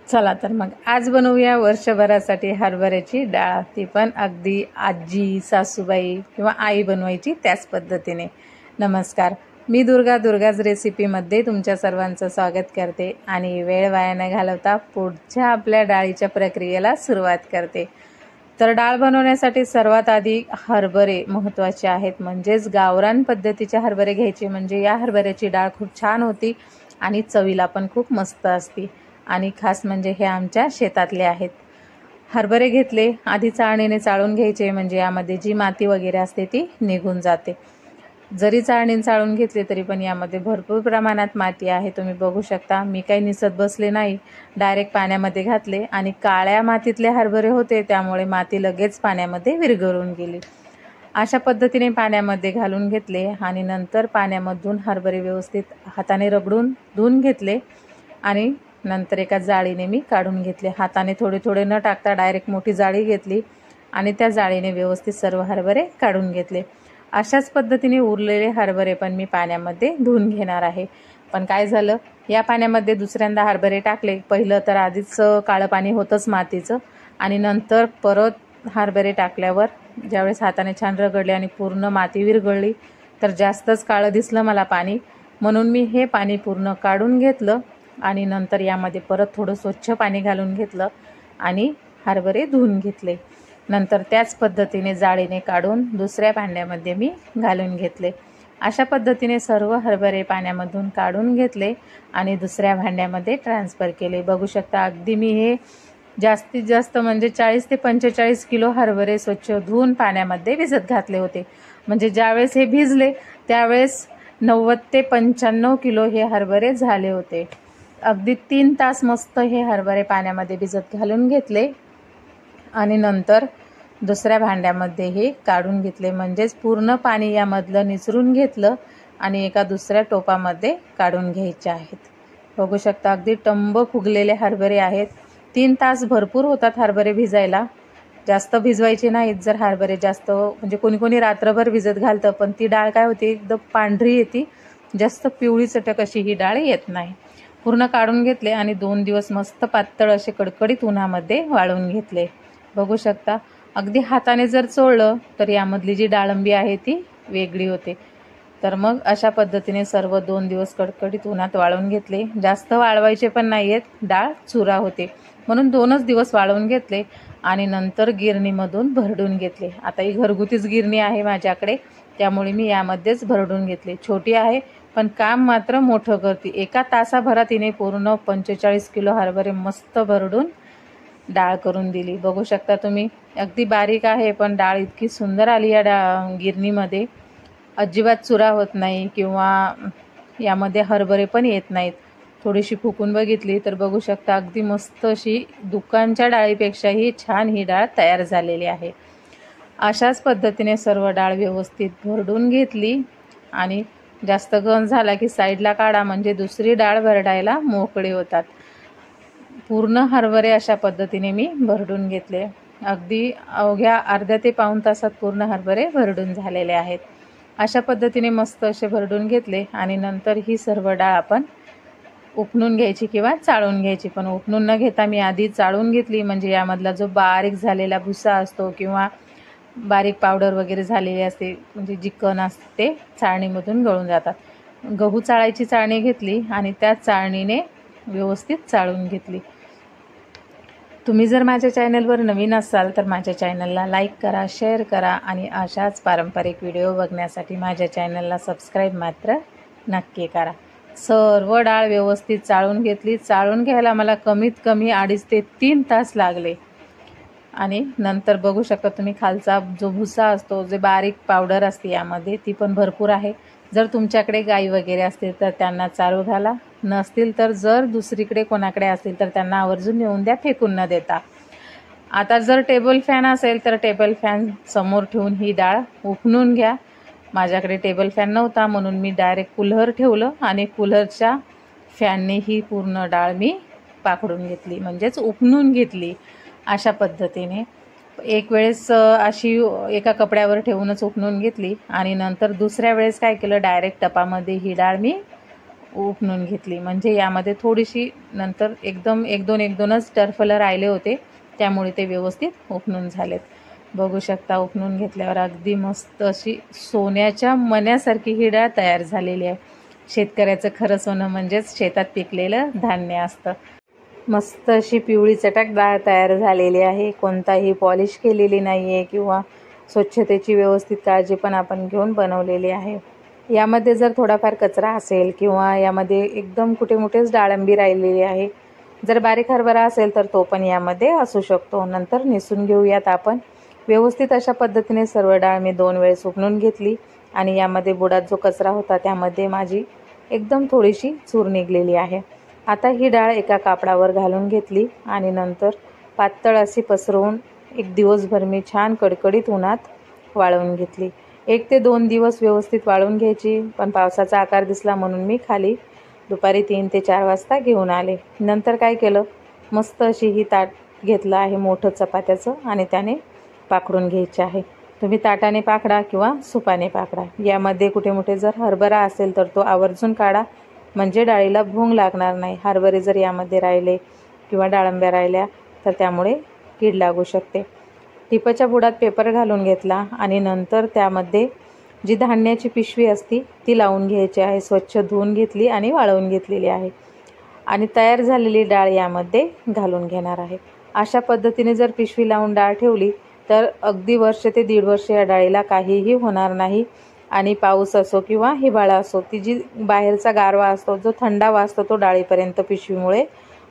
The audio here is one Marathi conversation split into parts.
चला तर मग आज बनवूया वर्षभरासाठी हरभऱ्याची डाळ, ती पण अगदी आजी, सासूबाई किंवा आई बनवायची त्याच पद्धतीने. नमस्कार, मी दुर्गाज रेसिपीमध्ये तुमच्या सर्वांचं स्वागत करते आणि वेळ वाया न घालवता पुढच्या आपल्या डाळीच्या प्रक्रियेला सुरुवात करते. तर डाळ बनवण्यासाठी सर्वात आधी हरभरे महत्त्वाचे आहेत, म्हणजेच गावरान पद्धतीचे हरभरे घ्यायचे, म्हणजे या हरभऱ्याची डाळ खूप छान होती आणि चवीला पण खूप मस्त असते. आणि खास म्हणजे हे आमच्या शेतातले आहेत. हरभरे घेतले, आधी चाळणीने चाळून घ्यायचे, म्हणजे यामध्ये जी माती वगैरे असते ती निघून जाते. जरी चाळणीने चाळून घेतले तरी पण यामध्ये भरपूर प्रमाणात माती आहे, तुम्ही बघू शकता. मी काही निसत बसले नाही, डायरेक्ट पाण्यामध्ये घातले आणि काळ्या मातीतले हरभरे होते, त्यामुळे माती लगेच पाण्यामध्ये विरघळून गेली. अशा पद्धतीने पाण्यामध्ये घालून घेतले आणि नंतर पाण्यामधून हरभरे व्यवस्थित हाताने रगडून धुवून घेतले आणि नंतर एका जाळीने मी काढून घेतले. हाताने थोडे थोडे न टाकता डायरेक्ट मोठी जाळी घेतली आणि त्या जाळीने व्यवस्थित सर्व हरभरे काढून घेतले. अशाच पद्धतीने उरलेले हरभरे पण मी पाण्यामध्ये धुवून घेणार आहे. पण काय झालं, या पाण्यामध्ये दुसऱ्यांदा हरभरे टाकले. पहिलं तर आधीच काळं पाणी होतंच मातीचं, आणि नंतर परत हरभरे टाकल्यावर ज्यावेळेस हाताने छान रगडले आणि पूर्ण माती विरघळली तर जास्तच काळं दिसलं मला पाणी, म्हणून मी हे पाणी पूर्ण काढून घेतलं आणि नंतर यामध्ये परत थोडं स्वच्छ पाणी घालून घेतलं आणि हरभरे धुवून घेतले. नंतर त्याच पद्धतीने जाळीने काढून दुसऱ्या भांड्यामध्ये मी घालून घेतले. अशा पद्धतीने सर्व हरभरे पाण्यामधून काढून घेतले आणि दुसऱ्या भांड्यामध्ये ट्रान्सफर केले. बघू शकता, अगदी मी हे जास्तीत जास्त म्हणजे 40 ते 45 किलो हरभरे स्वच्छ धुवून पाण्यामध्ये भिजत घातले होते. म्हणजे ज्यावेळेस हे भिजले त्यावेळेस 90 ते 95 किलो हे हरभरे झाले होते. अगदी 3 तास मस्त हे हरभरे पाण्यामध्ये भिजत घालून घेतले आणि नंतर दुसऱ्या भांड्यामध्ये हे काढून घेतले, म्हणजेच पूर्ण पाणी यामधलं निचरून घेतलं आणि एका दुसऱ्या टोपामध्ये काढून घ्यायचे आहेत. बघू शकता, अगदी टंब फुगलेले हरभरे आहेत. 3 तास भरपूर होतात हरभरे भिजायला, जास्त भिजवायचे नाहीत. जर हरभरे जास्त म्हणजे कोणी रात्रभर भिजत घालतं, पण ती डाळ काय होते, एकदम पांढरी येते, जास्त पिवळी चटक अशी ही डाळ येत नाही. पूर्ण काढून घेतले आणि 2 दिवस मस्त पातळ असे कडकडीत उन्हामध्ये वाळवून घेतले. बघू शकता, अगदी हाताने जर चोळलं तर यामधली जी डाळंबी आहे ती वेगळी होते. तर मग अशा पद्धतीने सर्व 2 दिवस कडकडीत उन्हात वाळवून घेतले. जास्त वाळवायचे पण नाही आहेत, डाळ चुरा होते, म्हणून 2च दिवस वाळवून घेतले आणि नंतर गिरणीमधून भरडून घेतले. आता ही घरगुतीच गिरणी आहे माझ्याकडे, त्यामुळे मी यामध्येच भरडून घेतले. छोटी आहे पण काम मात्र मोठं करते. एका तासाभरात तिने पूर्ण 45 किलो हरभरे मस्त भरडून डाळ करून दिली. बघू शकता तुम्ही, अगदी बारीक आहे पण डाळ इतकी सुंदर आली या गिरणीमध्ये. अजिबात चुरा होत नाही किंवा यामध्ये हरभरे पण येत नाहीत. थोडीशी फुकून बघितली तर बघू शकता, अगदी मस्त अशी दुकानच्या डाळीपेक्षाही छान ही डाळ तयार झालेली आहे. अशाच पद्धतीने सर्व डाळ व्यवस्थित भरडून घेतली आणि जास्त घन झाला की साईडला काढा, म्हणजे दुसरी डाळ भरडायला मोकळे होतात. पूर्ण हरभरे अशा पद्धतीने मी भरडून घेतले. अगदी अवघ्या अर्ध्या ते पाऊण तासात पूर्ण हरभरे भरडून झालेले आहेत. अशा पद्धतीने मस्त असे भरडून घेतले आणि नंतर ही सर्व डाळ आपण उपणून घ्यायची किंवा चाळून घ्यायची. पण उपणून न घेता मी आधी चाळून घेतली, म्हणजे यामधला जो बारीक झालेला भुसा असतो किंवा बारीक पावडर वगैरे झालेली असते, म्हणजे जी कण असते ते चाळणीमधून गळून जातात. गहू चाळायची चाळणी घेतली आणि त्या चाळणीने व्यवस्थित चाळून घेतली. तुम्ही जर माझ्या चॅनलवर नवीन असाल तर माझ्या चॅनलला लाईक करा, शेअर करा आणि अशाच पारंपरिक व्हिडिओ बघण्यासाठी माझ्या चॅनलला सबस्क्राईब मात्र नक्की करा. सर्व डाळ व्यवस्थित चाळून घेतली. चाळून घ्यायला मला कमीत कमी 2.5 ते 3 तास लागले आणि नंतर बघू शकता तुम्ही, खालचा जो भुसा असतो, जे बारीक पावडर असते यामध्ये, ती पण भरपूर आहे. जर तुमच्याकडे गाई वगैरे असतील तर त्यांना चारू घाला, नसतील तर जर दुसरीकडे कोणाकडे असतील तर त्यांना आवर्जून नेऊन द्या, फेकून न देता. आता जर टेबल फॅन असेल तर टेबल फॅन समोर ठेवून ही डाळ उपणून घ्या. माझ्याकडे टेबल फॅन नव्हता म्हणून मी डायरेक्ट कुल्हर ठेवलं आणि कुल्हरच्या फॅनने ही पूर्ण डाळ मी पाकडून घेतली, म्हणजेच उपणून घेतली. अशा पद्धतीने एक वेळेस अशी एका कपड्यावर ठेवूनच उपणून घेतली आणि नंतर दुसऱ्या वेळेस काय केलं, डायरेक्ट टपामध्ये ही डाळ मी उपणून घेतली. म्हणजे यामध्ये थोडीशी नंतर एकदम एक दोनच टरफलं राहिले होते, त्यामुळे ते व्यवस्थित उपणून झालेत. बघू शकता उपणून घेतल्यावर अगदी मस्त अशी सोन्याच्या मण्यासारखी ही डाळ तयार झालेली आहे. शेतकऱ्याचं खरं सोनं म्हणजेच शेतात पिकलेलं धान्य असतं. मस्त अशी पिवळी चटक डाळ तयार झालेली आहे. कोणताही पॉलिश केलेली नाही आहे किंवा स्वच्छतेची व्यवस्थित काळजी पण आपण घेऊन बनवलेली आहे. यामध्ये जर थोडाफार कचरा असेल किंवा यामध्ये एकदम कुठे-कुठेच डाळंबी राहिलेली आहे, जर बारीक हरभरा असेल तर तो पण यामध्ये असू शकतो. नंतर निसून घेऊयात आपण. व्यवस्थित अशा पद्धतीने सर्व डाळ मी 2 वेळेस उपणून घेतली आणि यामध्ये बुडात जो कचरा होता त्यामध्ये माझी एकदम थोडीशी चूर निघलेली आहे. आता ही डाळ एका कापडावर घालून घेतली आणि नंतर पातळ अशी पसरवून एक दिवसभर मी छान कडकडीत उन्हात वाळवून घेतली. 1 ते 2 दिवस व्यवस्थित वाळवून घ्यायची, पण पावसाचा आकार दिसला म्हणून मी खाली दुपारी 3 ते 4 वाजता घेऊन आले. नंतर काय केलं, मस्त अशी ही ताट घेतलं आहे मोठं चपात्याचं आणि त्याने पाखडून घ्यायचे आहे. तुम्ही ताटाने पाखडा किंवा सुपाने पाखडा. यामध्ये कुठे-कुठे जर हरभरा असेल तर तो आवर्जून काढा, म्हणजे डाळीला भोंग लागणार नाही. हरभरे जर यामध्ये राहिले किंवा डाळंब्या राहिल्या तर त्यामुळे कीड लागू शकते. टिपच्या बुडात पेपर घालून घेतला आणि नंतर त्यामध्ये जी धान्याची पिशवी असती ती लावून घ्यायची आहे. स्वच्छ धुवून घेतली आणि वाळवून घेतलेली आहे आणि तयार झालेली डाळ यामध्ये घालून घेणार आहे. अशा पद्धतीने जर पिशवी लावून डाळ ठेवली तर अगदी वर्ष ते 1.5 वर्ष या डाळीला काहीही होणार नाही. आणि पाऊस असो किंवा हिवाळा असो, ती जी बाहेरचा गारवा असतो, जो थंडावा असतो, तो डाळीपर्यंत पिशवीमुळे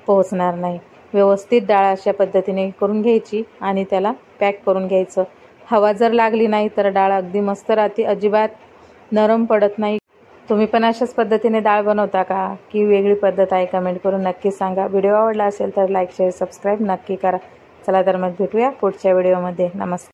पोहोचणार नाही. व्यवस्थित डाळ अशा पद्धतीने करून घ्यायची आणि त्याला पॅक करून घ्यायचं. हवा जर लागली नाही तर डाळ अगदी मस्त राहते, अजिबात नरम पडत नाही. तुम्ही पण अशाच पद्धतीने डाळ बनवता का की वेगळी पद्धत आहे? कमेंट करून नक्की सांगा. व्हिडिओ आवडला असेल तर लाईक, शेअर, सबस्क्राईब नक्की करा. चला तर मग भेटूया पुढच्या व्हिडिओमध्ये. नमस्कार.